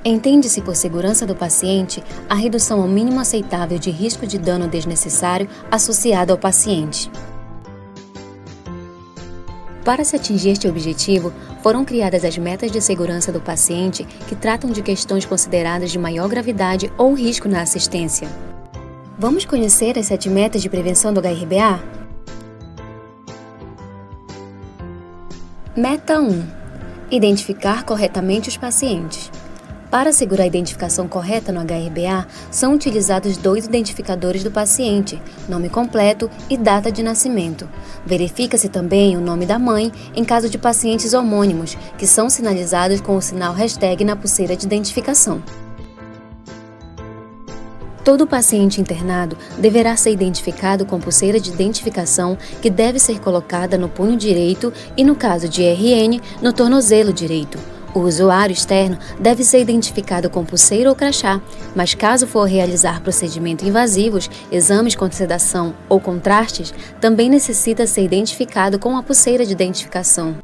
Entende-se por segurança do paciente a redução ao mínimo aceitável de risco de dano desnecessário associado ao paciente. Para se atingir este objetivo, foram criadas as metas de segurança do paciente que tratam de questões consideradas de maior gravidade ou risco na assistência. Vamos conhecer as 7 metas de prevenção do HRBA? Meta 1. Identificar corretamente os pacientes. Para assegurar a identificação correta no HRBA, são utilizados 2 identificadores do paciente, nome completo e data de nascimento. Verifica-se também o nome da mãe em caso de pacientes homônimos, que são sinalizados com o sinal hashtag na pulseira de identificação. Todo paciente internado deverá ser identificado com pulseira de identificação que deve ser colocada no punho direito e, no caso de RN, no tornozelo direito. O usuário externo deve ser identificado com pulseira ou crachá, mas caso for realizar procedimentos invasivos, exames com sedação ou contrastes, também necessita ser identificado com a pulseira de identificação.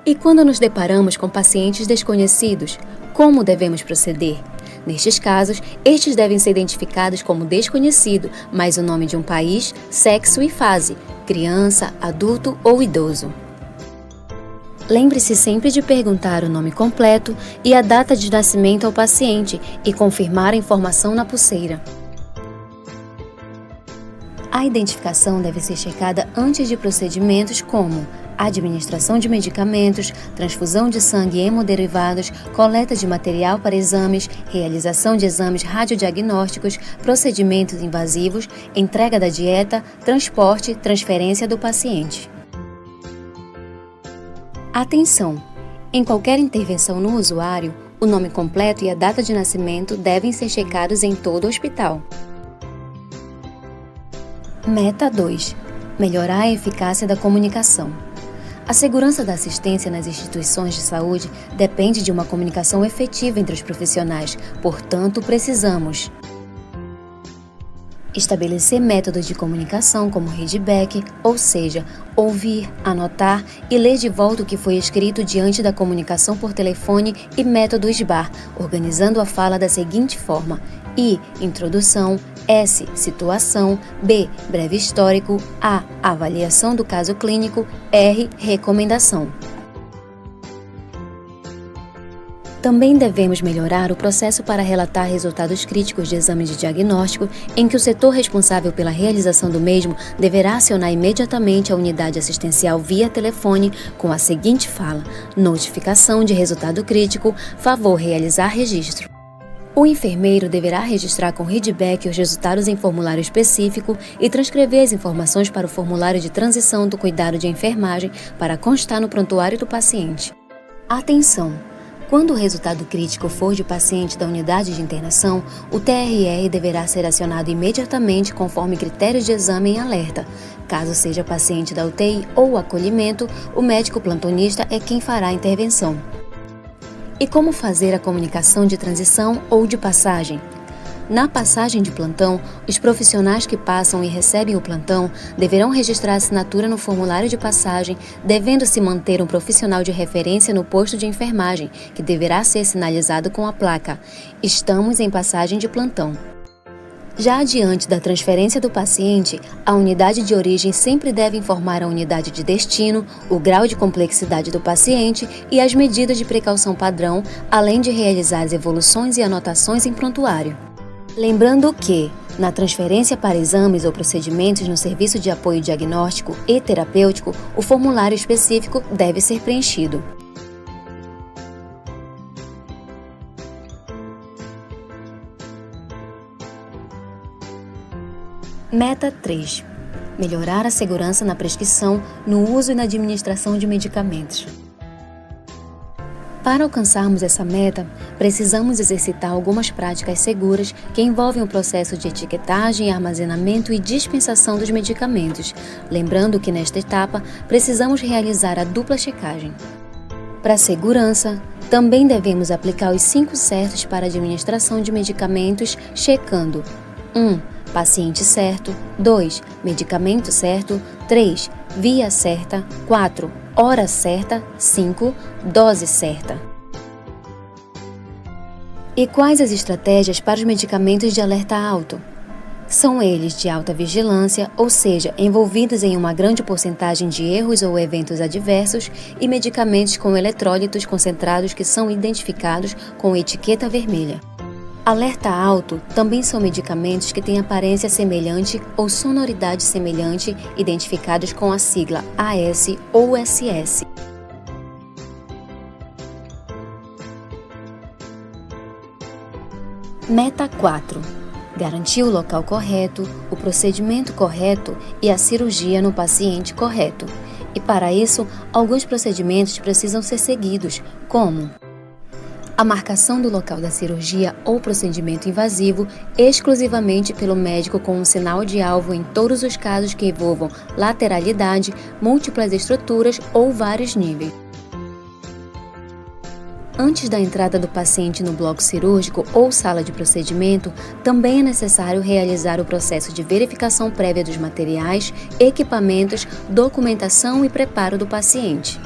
E quando nos deparamos com pacientes desconhecidos, como devemos proceder? Nestes casos, estes devem ser identificados como desconhecido, mais o nome de um país, sexo e fase, criança, adulto ou idoso. Lembre-se sempre de perguntar o nome completo e a data de nascimento ao paciente e confirmar a informação na pulseira. A identificação deve ser checada antes de procedimentos como administração de medicamentos, transfusão de sangue e hemoderivados, coleta de material para exames, realização de exames radiodiagnósticos, procedimentos invasivos, entrega da dieta, transporte, transferência do paciente. Atenção! Em qualquer intervenção no usuário, o nome completo e a data de nascimento devem ser checados em todo o hospital. Meta 2. Melhorar a eficácia da comunicação. A segurança da assistência nas instituições de saúde depende de uma comunicação efetiva entre os profissionais, portanto, precisamos estabelecer métodos de comunicação como readback, ou seja, ouvir, anotar e ler de volta o que foi escrito diante da comunicação por telefone e método SBAR, organizando a fala da seguinte forma: I. Introdução. S. Situação. B. Breve histórico. A. Avaliação do caso clínico. R. Recomendação. Também devemos melhorar o processo para relatar resultados críticos de exame de diagnóstico, em que o setor responsável pela realização do mesmo deverá acionar imediatamente a unidade assistencial via telefone com a seguinte fala: notificação de resultado crítico, favor realizar registro. O enfermeiro deverá registrar com readback os resultados em formulário específico e transcrever as informações para o formulário de transição do cuidado de enfermagem para constar no prontuário do paciente. Atenção! Quando o resultado crítico for de paciente da unidade de internação, o TRR deverá ser acionado imediatamente conforme critérios de exame em alerta. Caso seja paciente da UTI ou acolhimento, o médico plantonista é quem fará a intervenção. E como fazer a comunicação de transição ou de passagem? Na passagem de plantão, os profissionais que passam e recebem o plantão deverão registrar a assinatura no formulário de passagem, devendo-se manter um profissional de referência no posto de enfermagem, que deverá ser sinalizado com a placa: estamos em passagem de plantão. Já adiante da transferência do paciente, a unidade de origem sempre deve informar a unidade de destino, o grau de complexidade do paciente e as medidas de precaução padrão, além de realizar as evoluções e anotações em prontuário. Lembrando que, na transferência para exames ou procedimentos no serviço de apoio diagnóstico e terapêutico, o formulário específico deve ser preenchido. Meta 3. Melhorar a segurança na prescrição, no uso e na administração de medicamentos. Para alcançarmos essa meta, precisamos exercitar algumas práticas seguras que envolvem o processo de etiquetagem, armazenamento e dispensação dos medicamentos, lembrando que nesta etapa precisamos realizar a dupla checagem. Para segurança, também devemos aplicar os 5 certos para a administração de medicamentos, checando: 1. Paciente certo. 2. Medicamento certo. 3. Via certa. 4. Hora certa. 5. Dose certa. E quais as estratégias para os medicamentos de alerta alto? São eles de alta vigilância, ou seja, envolvidos em uma grande porcentagem de erros ou eventos adversos, e medicamentos com eletrólitos concentrados que são identificados com etiqueta vermelha. Alerta alto também são medicamentos que têm aparência semelhante ou sonoridade semelhante, identificados com a sigla AS ou SS. Meta 4. Garantir o local correto, o procedimento correto e a cirurgia no paciente correto. E para isso, alguns procedimentos precisam ser seguidos, como a marcação do local da cirurgia ou procedimento invasivo exclusivamente pelo médico com um sinal de alvo em todos os casos que envolvam lateralidade, múltiplas estruturas ou vários níveis. Antes da entrada do paciente no bloco cirúrgico ou sala de procedimento, também é necessário realizar o processo de verificação prévia dos materiais, equipamentos, documentação e preparo do paciente.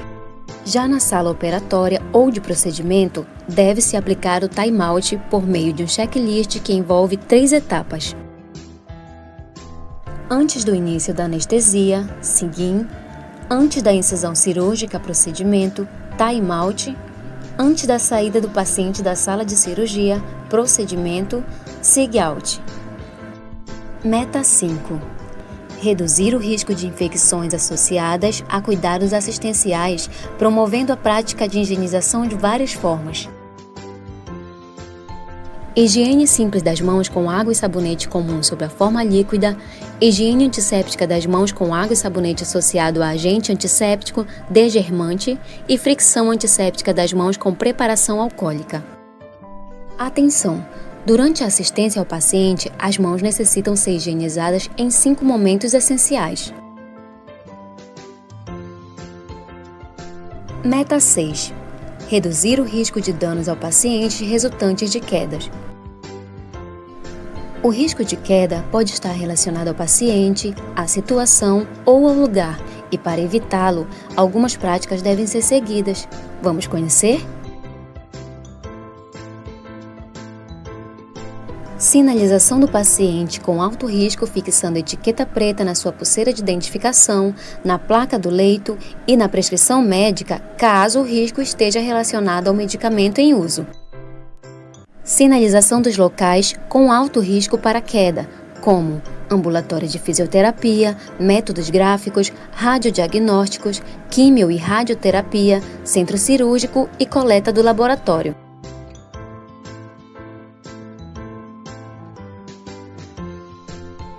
Já na sala operatória ou de procedimento, deve-se aplicar o time-out por meio de um checklist que envolve 3 etapas. Antes do início da anestesia, SIGIN. Antes da incisão cirúrgica, procedimento, time-out. Antes da saída do paciente da sala de cirurgia, procedimento, SIG-out. Meta 5. Reduzir o risco de infecções associadas a cuidados assistenciais, promovendo a prática de higienização de várias formas. Higiene simples das mãos com água e sabonete comum sob a forma líquida, higiene antisséptica das mãos com água e sabonete associado a agente antisséptico, degermante e fricção antisséptica das mãos com preparação alcoólica. Atenção! Durante a assistência ao paciente, as mãos necessitam ser higienizadas em 5 momentos essenciais. Meta 6. Reduzir o risco de danos ao paciente resultantes de quedas. O risco de queda pode estar relacionado ao paciente, à situação ou ao lugar, e para evitá-lo, algumas práticas devem ser seguidas. Vamos conhecer? Sinalização do paciente com alto risco fixando etiqueta preta na sua pulseira de identificação, na placa do leito e na prescrição médica, caso o risco esteja relacionado ao medicamento em uso. Sinalização dos locais com alto risco para queda, como ambulatório de fisioterapia, métodos gráficos, radiodiagnósticos, químio e radioterapia, centro cirúrgico e coleta do laboratório.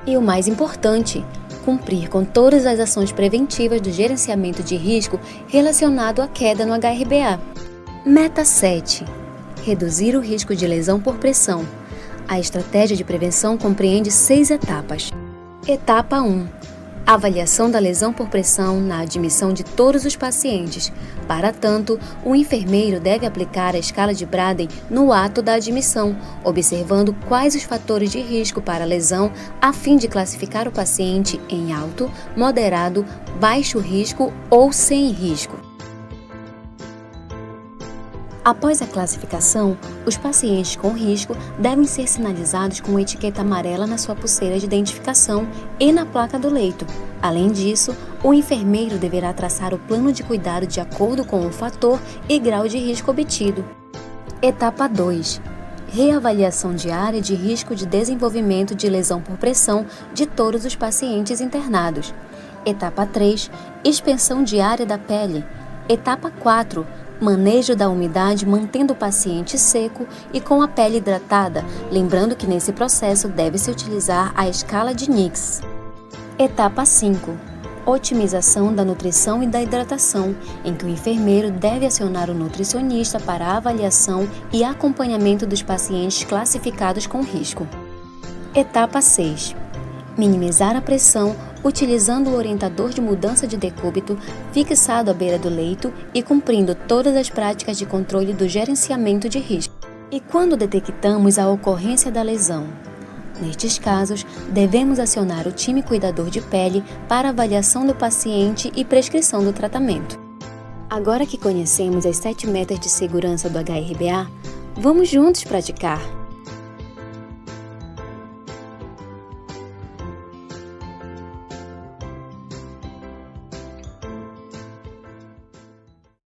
E o mais importante, cumprir com todas as ações preventivas do gerenciamento de risco relacionado à queda no HRBA. Meta 7. Reduzir o risco de lesão por pressão. A estratégia de prevenção compreende 6 etapas. Etapa 1. Avaliação da lesão por pressão na admissão de todos os pacientes. Para tanto, o enfermeiro deve aplicar a escala de Braden no ato da admissão, observando quais os fatores de risco para a lesão, a fim de classificar o paciente em alto, moderado, baixo risco ou sem risco. Após a classificação, os pacientes com risco devem ser sinalizados com etiqueta amarela na sua pulseira de identificação e na placa do leito. Além disso, o enfermeiro deverá traçar o plano de cuidado de acordo com o fator e grau de risco obtido. Etapa 2. Reavaliação diária de risco de desenvolvimento de lesão por pressão de todos os pacientes internados. Etapa 3. Inspeção diária da pele. Etapa 4. Manejo da umidade mantendo o paciente seco e com a pele hidratada, lembrando que nesse processo deve-se utilizar a escala de Nix. Etapa 5. Otimização da nutrição e da hidratação, em que o enfermeiro deve acionar o nutricionista para a avaliação e acompanhamento dos pacientes classificados com risco. Etapa 6. Minimizar a pressão utilizando o orientador de mudança de decúbito fixado à beira do leito e cumprindo todas as práticas de controle do gerenciamento de risco. E quando detectamos a ocorrência da lesão? Nestes casos, devemos acionar o time cuidador de pele para avaliação do paciente e prescrição do tratamento. Agora que conhecemos as 7 metas de segurança do HRBA, Vamos juntos praticar!